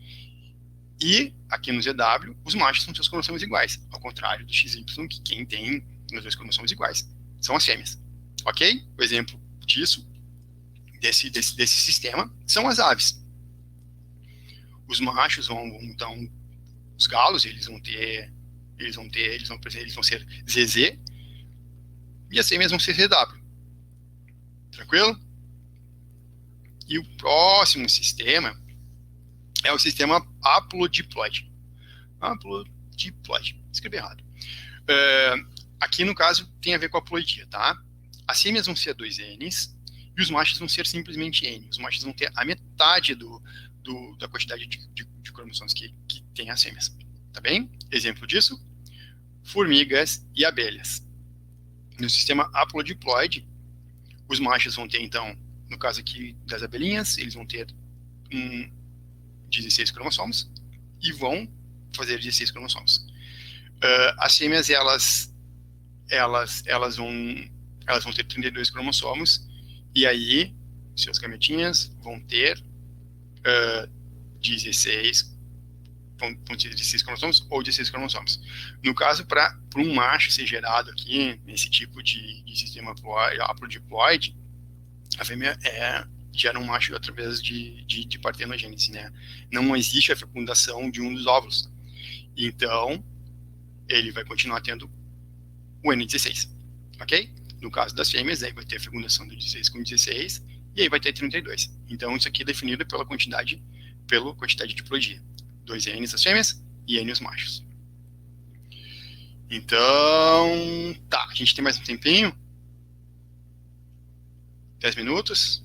A: E aqui no ZW, os machos são seus cromossomos iguais, ao contrário do XY, que quem tem os dois cromossomos iguais são as fêmeas. Ok? O exemplo disso, desse sistema, são as aves. Os machos então, os galos, eles vão ser ZZ, e as fêmeas vão ser ZW. Tranquilo? E o próximo sistema é o sistema haplodiploide. Haplodiploide. Escrevi errado. Aqui, no caso, tem a ver com a haploidia, tá? As fêmeas vão ser 2Ns e os machos vão ser simplesmente N. Os machos vão ter a metade da quantidade de cromossomos que tem as fêmeas. Tá bem? Exemplo disso, formigas e abelhas. No sistema haplodiploide, os machos vão ter, então, no caso aqui das abelhinhas, eles vão ter 16 cromossomos e vão fazer 16 cromossomos. As fêmeas, elas vão ter 32 cromossomos e aí seus gametinhas vão ter 16 cromossomos ou 16 cromossomos. No caso, para um macho ser gerado aqui, nesse tipo de sistema haplodiploide, a fêmea gera um macho através de partenogênese, né? Não existe a fecundação de um dos óvulos. Então, ele vai continuar tendo o N16, ok? No caso das fêmeas, aí vai ter a fecundação do 16 com 16, e aí vai ter 32. Então, isso aqui é definido pela quantidade de diploidia. 2 N's as fêmeas e N os machos. Então, tá, a gente tem mais um tempinho. 10 minutos.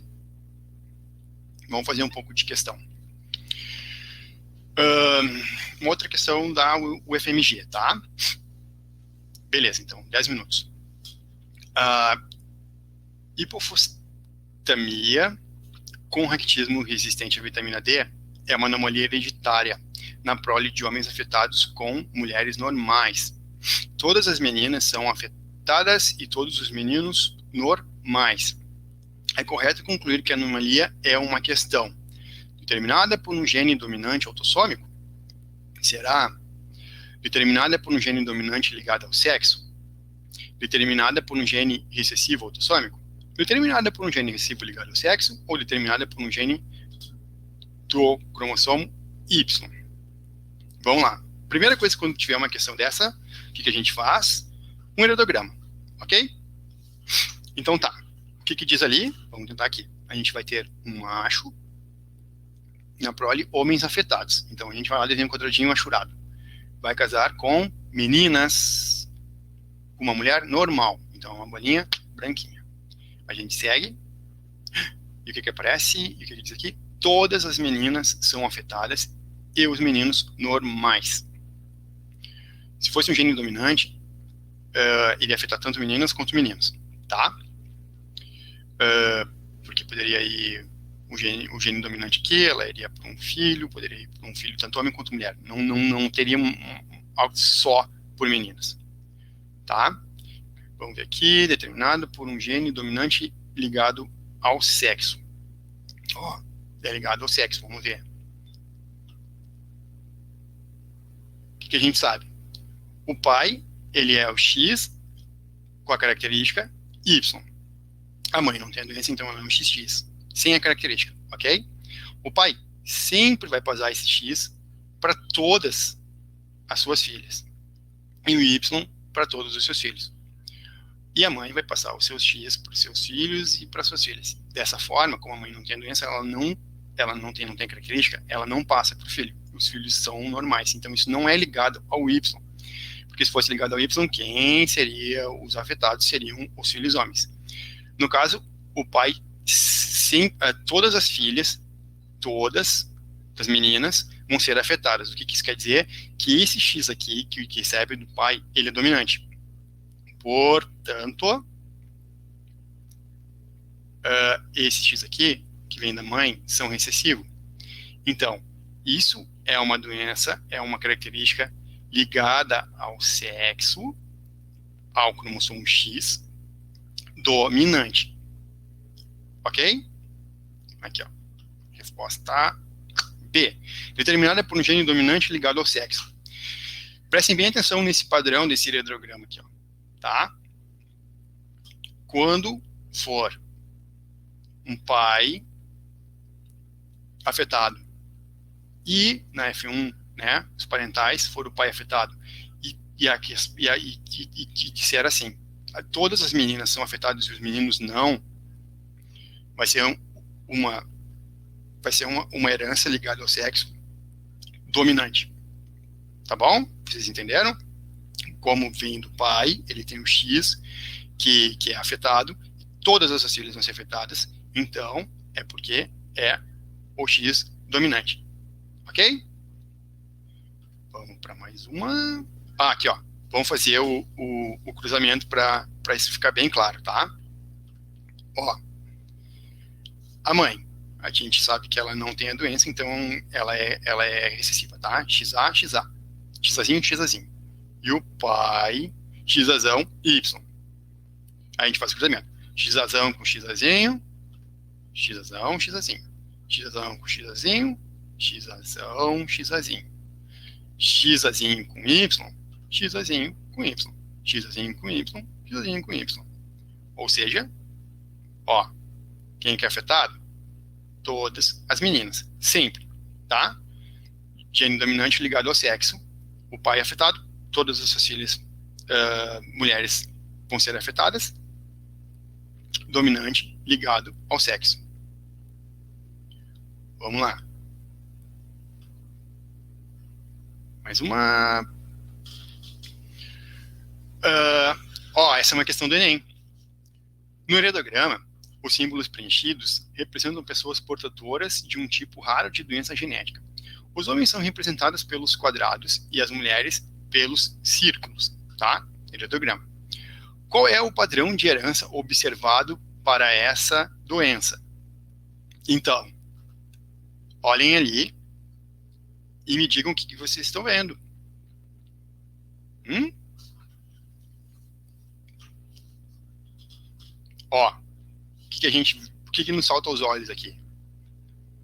A: Vamos fazer um pouco de questão. Uma outra questão da UFMG, tá? Beleza, então, 10 minutos. Hipofostamia com raquitismo resistente à vitamina D é uma anomalia hereditária na prole de homens afetados com mulheres normais. Todas as meninas são afetadas e todos os meninos normais. É correto concluir que a anomalia é uma questão determinada por um gene dominante autossômico? Será? Determinada por um gene dominante ligado ao sexo? Determinada por um gene recessivo autossômico? Determinada por um gene recessivo ligado ao sexo? Ou determinada por um gene do cromossomo Y? Vamos lá. Primeira coisa, quando tiver uma questão dessa, o que a gente faz? Um heredograma, ok? Então tá. O que diz ali? Vamos tentar aqui. A gente vai ter um macho na prole, homens afetados. Então a gente vai lá, desenha um quadradinho achurado. Vai casar com meninas, com uma mulher normal. Então uma bolinha branquinha. A gente segue. E o que aparece? E o que diz aqui? Todas as meninas são afetadas e os meninos normais. Se fosse um gene dominante, ele ia afetar tanto meninas quanto meninos, tá? Porque poderia ir o gene dominante aqui, ela iria para um filho, poderia ir para um filho tanto homem quanto mulher. Não teria algo só por meninas, tá? Vamos ver aqui, determinado por um gene dominante ligado ao sexo. É ligado ao sexo, vamos ver. O que a gente sabe? O pai, ele é o X com a característica Y. A mãe não tem a doença, então ela é um XX, sem a característica, ok? O pai sempre vai passar esse X para todas as suas filhas. E o Y para todos os seus filhos. E a mãe vai passar os seus X para os seus filhos e para suas filhas. Dessa forma, como a mãe não tem a doença, não tem característica, ela não passa para o filho. Os filhos são normais. Então, isso não é ligado ao Y. Porque se fosse ligado ao Y, quem seria os afetados seriam os filhos homens. No caso, o pai, sim, todas as filhas, todas das meninas, vão ser afetadas. O que isso quer dizer? Que esse X aqui, que recebe do pai, ele é dominante. Portanto, esse X aqui, que vem da mãe, são recessivos. Então, isso é uma doença, é uma característica ligada ao sexo, ao cromossomo X, dominante. Ok? Aqui, ó. Resposta B. Determinada por um gene dominante ligado ao sexo. Prestem bem atenção nesse padrão desse heredograma aqui, ó. Tá? Quando for um pai afetado e na F1, né, os parentais, for o pai afetado e disser assim, todas as meninas são afetadas e os meninos não, vai ser uma herança ligada ao sexo dominante. Tá bom? Vocês entenderam? Como vem do pai, ele tem o X que é afetado, todas as filhas vão ser afetadas, então é porque é o X dominante. Ok? Vamos para mais uma. Aqui, ó. Vamos fazer o cruzamento para isso ficar bem claro, tá? Ó. A mãe, a gente sabe que ela não tem a doença, então ela é recessiva, tá? XA, XA. XAzinho, XAzinho. E o pai, XAzão, Y. Aí a gente faz o cruzamento. XAzão com XAzinho, XAzão, XAzinho. XAzão com XAzinho, XAzão, XAzinho. XAzinho com Y, XAzinho com Y. XAzinho com Y, XAzinho com Y. Ou seja, ó, quem que é afetado? Todas as meninas. Sempre, tá? Gene dominante ligado ao sexo. O pai é afetado, todas as suas filhas mulheres vão ser afetadas. Dominante ligado ao sexo. Vamos lá. Mais uma. Essa é uma questão do Enem. No heredograma, os símbolos preenchidos representam pessoas portadoras de um tipo raro de doença genética. Os homens são representados pelos quadrados e as mulheres pelos círculos, tá? Heredograma. Qual é o padrão de herança observado para essa doença? Então, olhem ali e me digam o que vocês estão vendo. Ó, o que nos salta aos olhos aqui?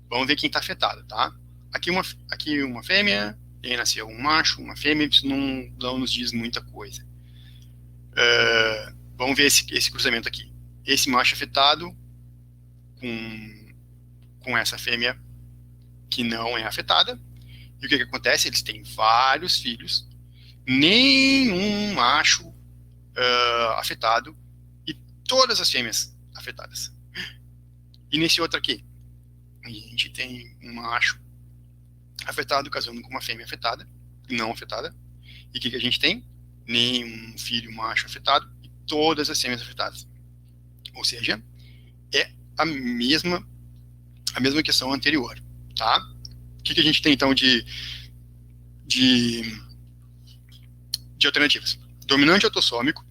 A: Vamos ver quem está afetado, tá? Aqui uma fêmea, e aí nasceu um macho, uma fêmea, isso não nos diz muita coisa. Vamos ver esse cruzamento aqui. Esse macho afetado com essa fêmea que não é afetada. E o que acontece? Eles têm vários filhos, nenhum macho afetado e todas as fêmeas afetadas. E nesse outro aqui, a gente tem um macho afetado casando com uma fêmea afetada, não afetada. E o que a gente tem? Nenhum filho macho afetado e todas as fêmeas afetadas. Ou seja, é a mesma questão anterior, tá? O que a gente tem, então, de alternativas? Dominante autossômico,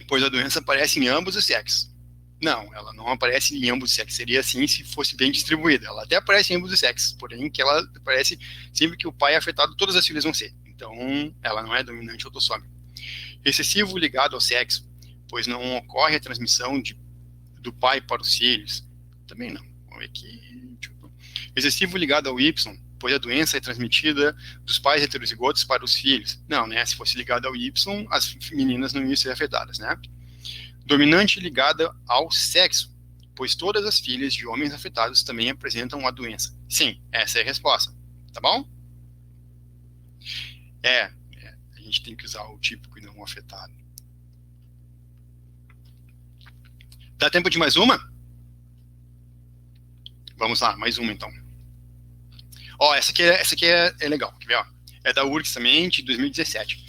A: pois a doença aparece em ambos os sexos. Não, ela não aparece em ambos os sexos. Seria assim se fosse bem distribuída. Ela até aparece em ambos os sexos, porém que ela aparece sempre que o pai é afetado, todas as filhas vão ser. Então, ela não é dominante autossômico. Recessivo ligado ao sexo, pois não ocorre a transmissão do pai para os filhos. Também não. Vamos ver aqui. Recessivo ligado ao Y, pois a doença é transmitida dos pais heterozigotos para os filhos. Não, né? Se fosse ligado ao Y, as meninas não iam ser afetadas, né? Dominante ligada ao sexo, pois todas as filhas de homens afetados também apresentam a doença. Sim, essa é a resposta. Tá bom? A gente tem que usar o típico e não o afetado. Dá tempo de mais uma? Vamos lá, mais uma então. Ó, essa aqui é legal, quer ver, ó? É da URGS também, de 2017.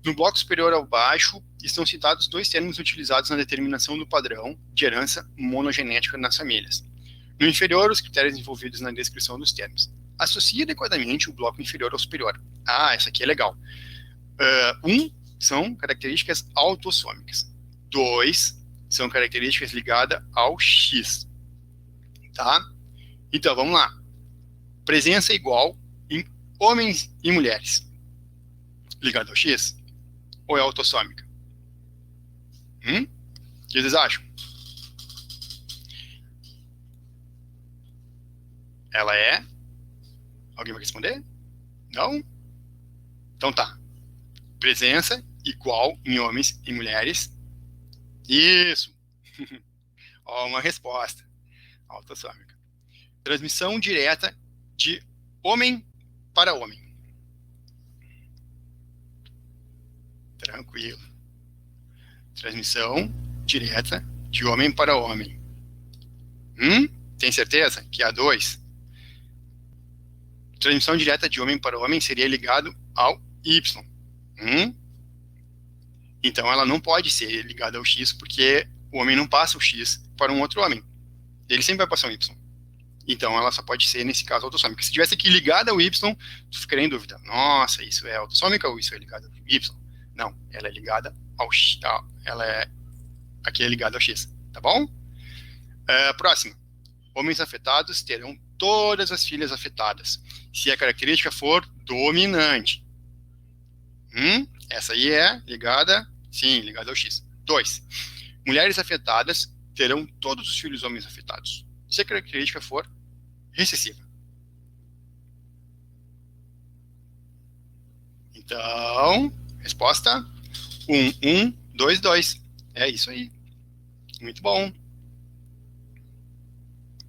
A: No bloco superior ao baixo, estão citados dois termos utilizados na determinação do padrão de herança monogenética nas famílias. No inferior, os critérios envolvidos na descrição dos termos. Associe adequadamente o bloco inferior ao superior. Ah, essa aqui é legal. São características autossômicas. 2 são características ligadas ao X. Tá? Então, vamos lá. Presença igual em homens e mulheres. Ligado ao X? Ou é autossômica? O que vocês acham? Ela é? Alguém vai responder? Não? Então tá. Presença igual em homens e mulheres. Isso. Ó, uma resposta. Autossômica. Transmissão direta de homem para homem. Tranquilo. Transmissão direta de homem para homem. Tem certeza que é a 2? Transmissão direta de homem para homem seria ligado ao Y. Então ela não pode ser ligada ao X, porque o homem não passa o X para um outro homem. Ele sempre vai passar um Y. Então ela só pode ser, nesse caso, autossômica. Se tivesse aqui ligada ao Y, tu ficaria em dúvida. Nossa, isso é autossômica ou isso é ligado ao Y? Não, ela é ligada ao X. Aqui é ligada ao X. Tá bom? Próximo. Homens afetados terão todas as filhas afetadas, se a característica for dominante. Essa aí é ligada, sim, ligada ao X. 2. Mulheres afetadas terão todos os filhos homens afetados, se a característica for recessiva. Então, resposta 1, 1, 2, 2. É isso aí. Muito bom.